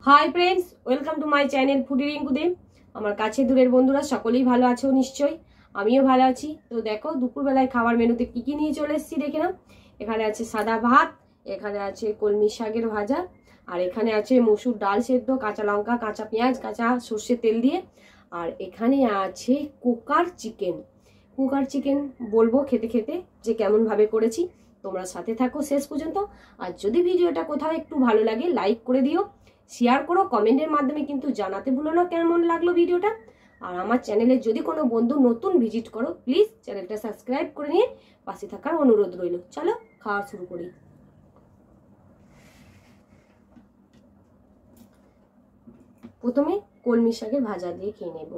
Hi friends welcome to my channel foodie रिंकुदे। আমার কাছে দূরের বন্ধুরা সকলেই ভালো আছো নিশ্চয়ই, আমিও ভালো আছি। তো দেখো দুপুরবেলায় খাবার মেনুতে কি কি নিয়ে চলে এসেছি দেখে নাও। এখানে আছে সাদা ভাত, এখানে আছে কলমি শাকের ভাজা, আর এখানে আছে মসুর ডাল সেদ্ধ, কাঁচা লঙ্কা, কাঁচা পেঁয়াজ, কাঁচা সর্ষের তেল দিয়ে, আর এখানে আছে কুকার চিকেন। কুকার চিকেন বলবো খেতে খেতে যে কেমন ভাবে করেছি। তোমরা সাথে থাকো শেষ পর্যন্ত। আর যদি ভিডিওটা কোথাও একটু ভালো লাগে লাইক করে দিও, শেয়ার করো, কমেন্টের মাধ্যমে কিন্তু জানাতে ভুলো না কেমন লাগলো ভিডিওটা। আর আমার চ্যানেলে যদি কোনো বন্ধু নতুন ভিজিট করো প্লিজ চ্যানেলটা সাবস্ক্রাইব করে নিয়ে পাশে থাকার অনুরোধ রইল। চলো খাওয়া শুরু করি। প্রথমে কলমি শাকের ভাজা দিয়ে খেয়ে নেব।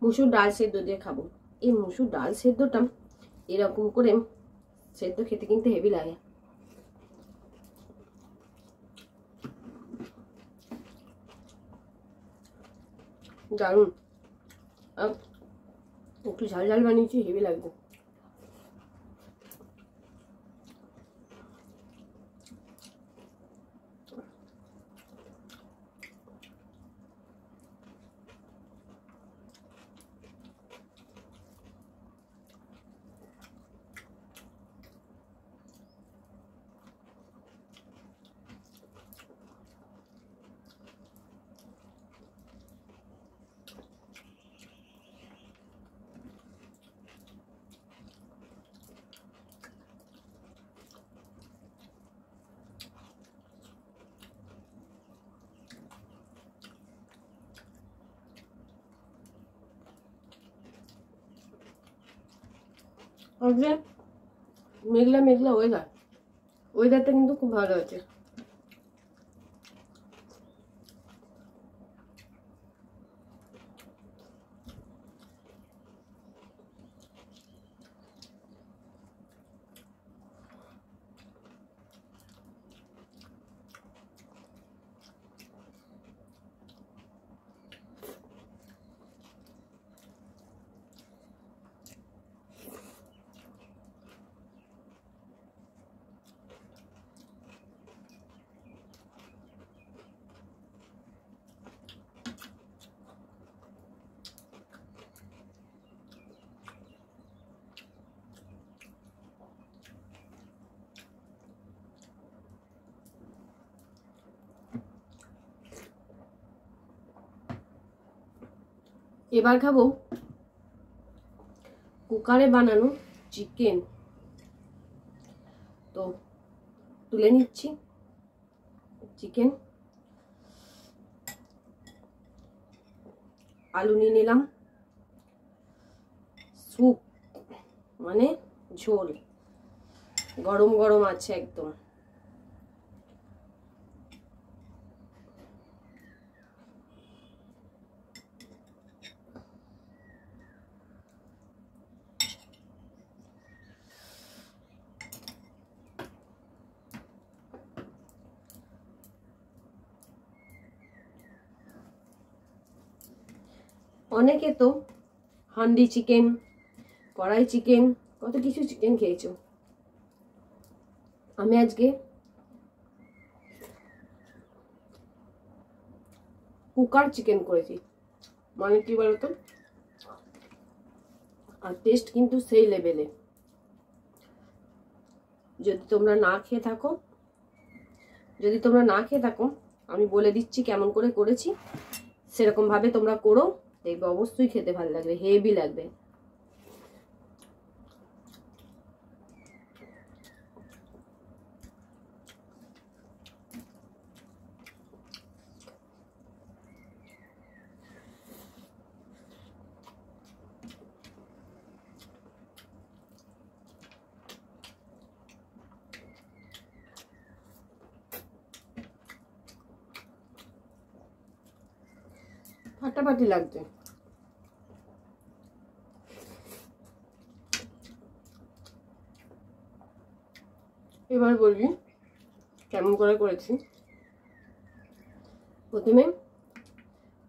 মসুর ডাল সেদ্ধ দিয়ে খাবো। এই মসুর ডাল সেদ্ধটা এরকম করে সেদ্ধ খেতে কিন্তু হেভি লাগে। দারুন, একটু ঝাল ঝাল বানিয়েছি, হেভি লাগবে। আজকে মেঘলা মেঘলা ওয়েদারটা কিন্তু খুব ভালো আছে। এবার খাবো কুকারে বানানো চিকেন। তো তুলে নিচ্ছি চিকেন, আলু নিয়ে নিলাম, স্যুপ মানে ঝোল, গরম গরম আছে একদম। অনেকে তো হান্ডি চিকেন, কড়াই চিকেন, কত কিছু চিকেন খেয়েছো। আমি আজকে কুকার চিকেন করেছি। মানে কি বলতো, আর টেস্ট কিন্তু সেই লেভেলে। যদি তোমরা না খেয়ে থাকো আমি বলে দিচ্ছি কেমন করে করেছি, সেরকম ভাবে তোমরা করো, দেখবে অবশ্যই খেতে ভালো লাগবে, হেভি লাগবে। ফাটাফাটি লাগছে। এবার বলবি কেমন করে করেছি। প্রথমে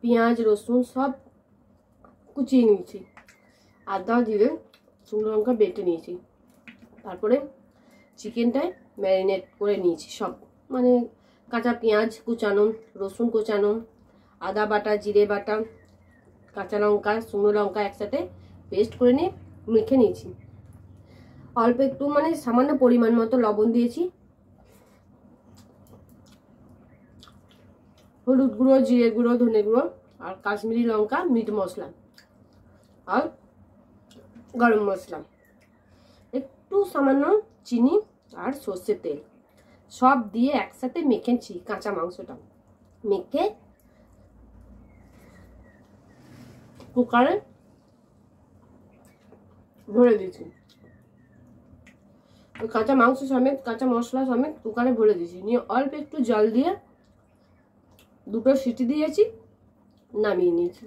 পেঁয়াজ রসুন সব কুচিয়ে নিয়েছি, আদা জিরে শুকনো লঙ্কা বেটে নিয়েছি, তারপরে চিকেনটায় ম্যারিনেট করে নিয়েছি সব, মানে কাঁচা পেঁয়াজ কুচানো, রসুন কুচানো, আদা বাটা, জিরে বাটা, কাঁচা লঙ্কা শুকনো লঙ্কা একসাথে পেস্ট করে নিয়ে মেখে নিয়েছি। অল্প একটু মানে সামান্য পরিমাণ মতো লবণ দিয়েছি, হলুদ গুঁড়ো, জিরে গুঁড়ো, ধনে গুঁড়ো আর কাশ্মীরি লঙ্কা, মিট মশলা আর গরম মশলা, একটু সামান্য চিনি আর সর্ষের তেল সব দিয়ে একসাথে মেখেছি। কাঁচা মাংসটা মেখে কুকারে ভরে দিয়েছি, ওই কাঁচা মাংস সমেত কাঁচা মশলা সমেত কুকারে ভরে দিয়েছি। নিয়ে অল্প একটু জল দিয়ে দুটো সিটি দিয়েছি, নামিয়ে নিয়েছি।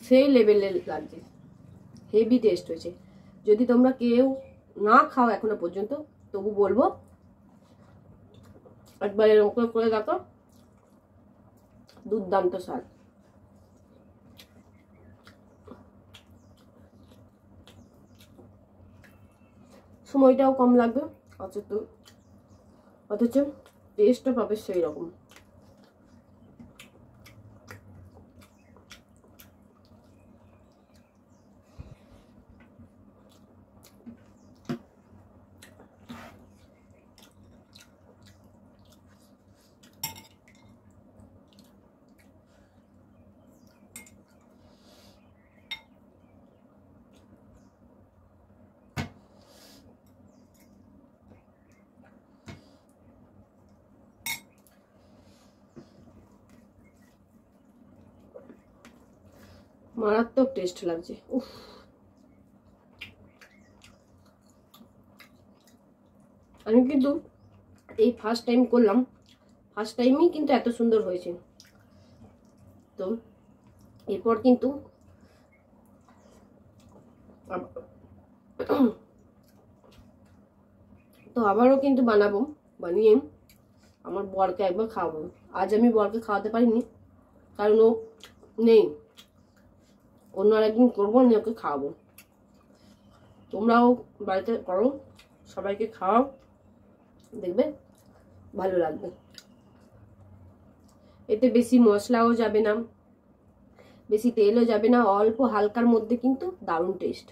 সেই লেভেলে লাগছে, হেভি টেস্ট হয়েছে। যদি তোমরা কেউ না খাও এখনো পর্যন্ত, তবু বলবো একবার এরকম করে দেখো, দুর্দান্ত স্বাদ। সময়টাও কম লাগবে, অথচ টেস্টটা পাবে সেই রকম। মারাত্মক টেস্ট লাগছে। উফ, আমি কিন্তু এই ফার্স্ট টাইম করলাম, ফার্স্ট টাইমই কিন্তু এত সুন্দর হয়েছে। তো এরপর কিন্তু আবারও কিন্তু বানাবো, বানিয়ে আমার বরকে একবার খাওয়াবো। আজ আমি বরকে খাওয়াতে পারিনি কারণ ও নেই, অন্য আরেকদিন করবো, নিয়ে ওকে খাওয়াবো। তোমরাও বাড়িতে করো, সবাইকে খাওয়াও, দেখবে ভালো লাগবে। এতে বেশি মশলাও যাবে না, বেশি তেলও যাবে না, অল্প হালকার মধ্যে কিন্তু দারুণ টেস্ট।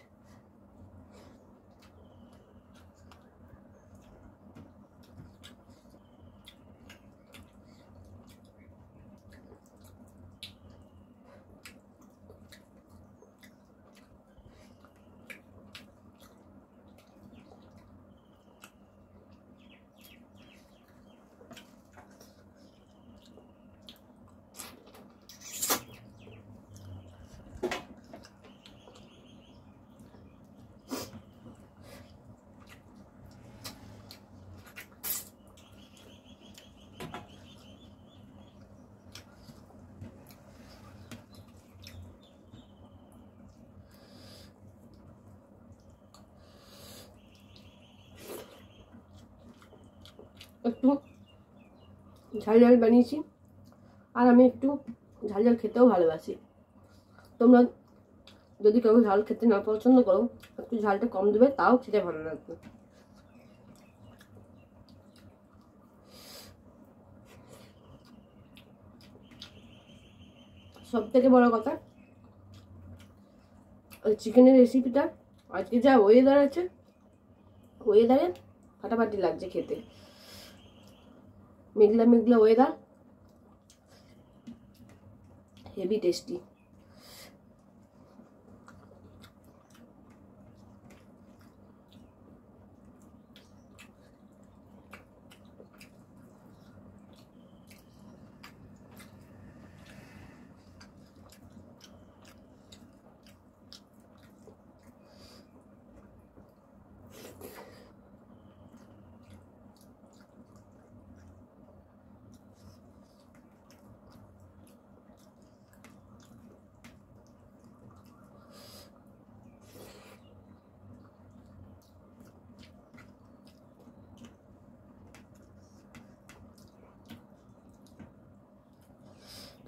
একটু ঝাল ঝাল বানিয়েছি, আর আমি একটু ঝাল ঝাল খেতেও ভালোবাসি। তোমরা যদি কেউ ঝাল খেতে না পছন্দ করো, একটু ঝালটা কম দেবে, তাও খেতে ভালো লাগবে। সব থেকে বড় কথা, ওই চিকেনের রেসিপিটা আজকে যা ওয়েদার আছে, ওয়েদারে ফাটাফাটি লাগছে খেতে। মেঘলা মেঘলা ওয়েদার, হেভি টেস্টি।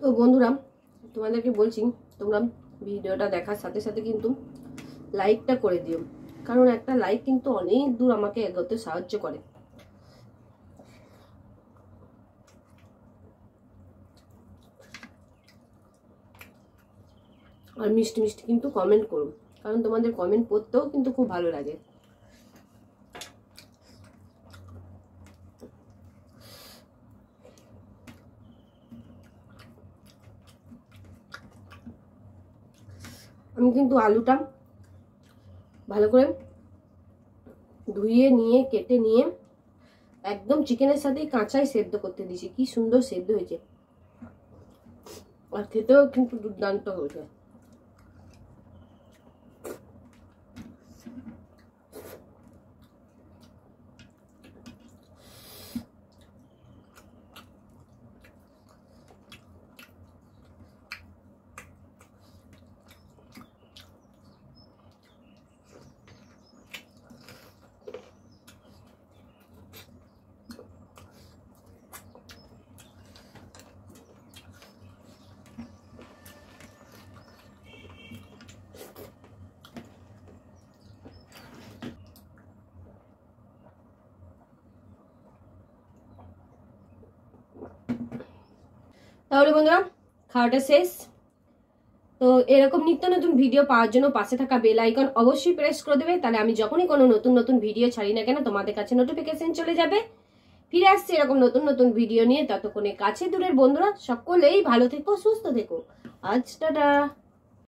তো বন্ধুরা তোমাদেরকে বলছি, তোমরা ভিডিওটা দেখার সাথে সাথে কিন্তু লাইকটা করে দিও, কারণ একটা লাইক কিন্তু অনেক দূর আমাকে এগোতে সাহায্য করে। আর মিষ্টি মিষ্টি কিন্তু কমেন্ট করো, কারণ তোমাদের কমেন্ট পড়তেও কিন্তু খুব ভালো লাগে। আমি কিন্তু আলুটা ভালো করে ধুয়ে নিয়ে কেটে নিয়ে একদম চিকেনের সাথেই কাঁচাই সেদ্ধ করতে দিয়েছি। কি সুন্দর সেদ্ধ হয়েছে, আর খেতেও কিন্তু দুর্দান্ত হয়েছে। তাহলে বন্ধুরা খাওয়াটা শেষ। তো এরকম নিত্য নতুন ভিডিও পাওয়ার জন্য পাশে থাকা বেল আইকন অবশ্যই প্রেস করে দেবে, তাহলে আমি যখনই কোনো নতুন নতুন ভিডিও ছাড়ি না কেন তোমাদের কাছে নোটিফিকেশন চলে যাবে। ফিরে আসছি এরকম নতুন নতুন ভিডিও নিয়ে, ততক্ষণে কাছে দূরের বন্ধুরা সকলেই ভালো থেকো, সুস্থ থেকো। আজ টাটা।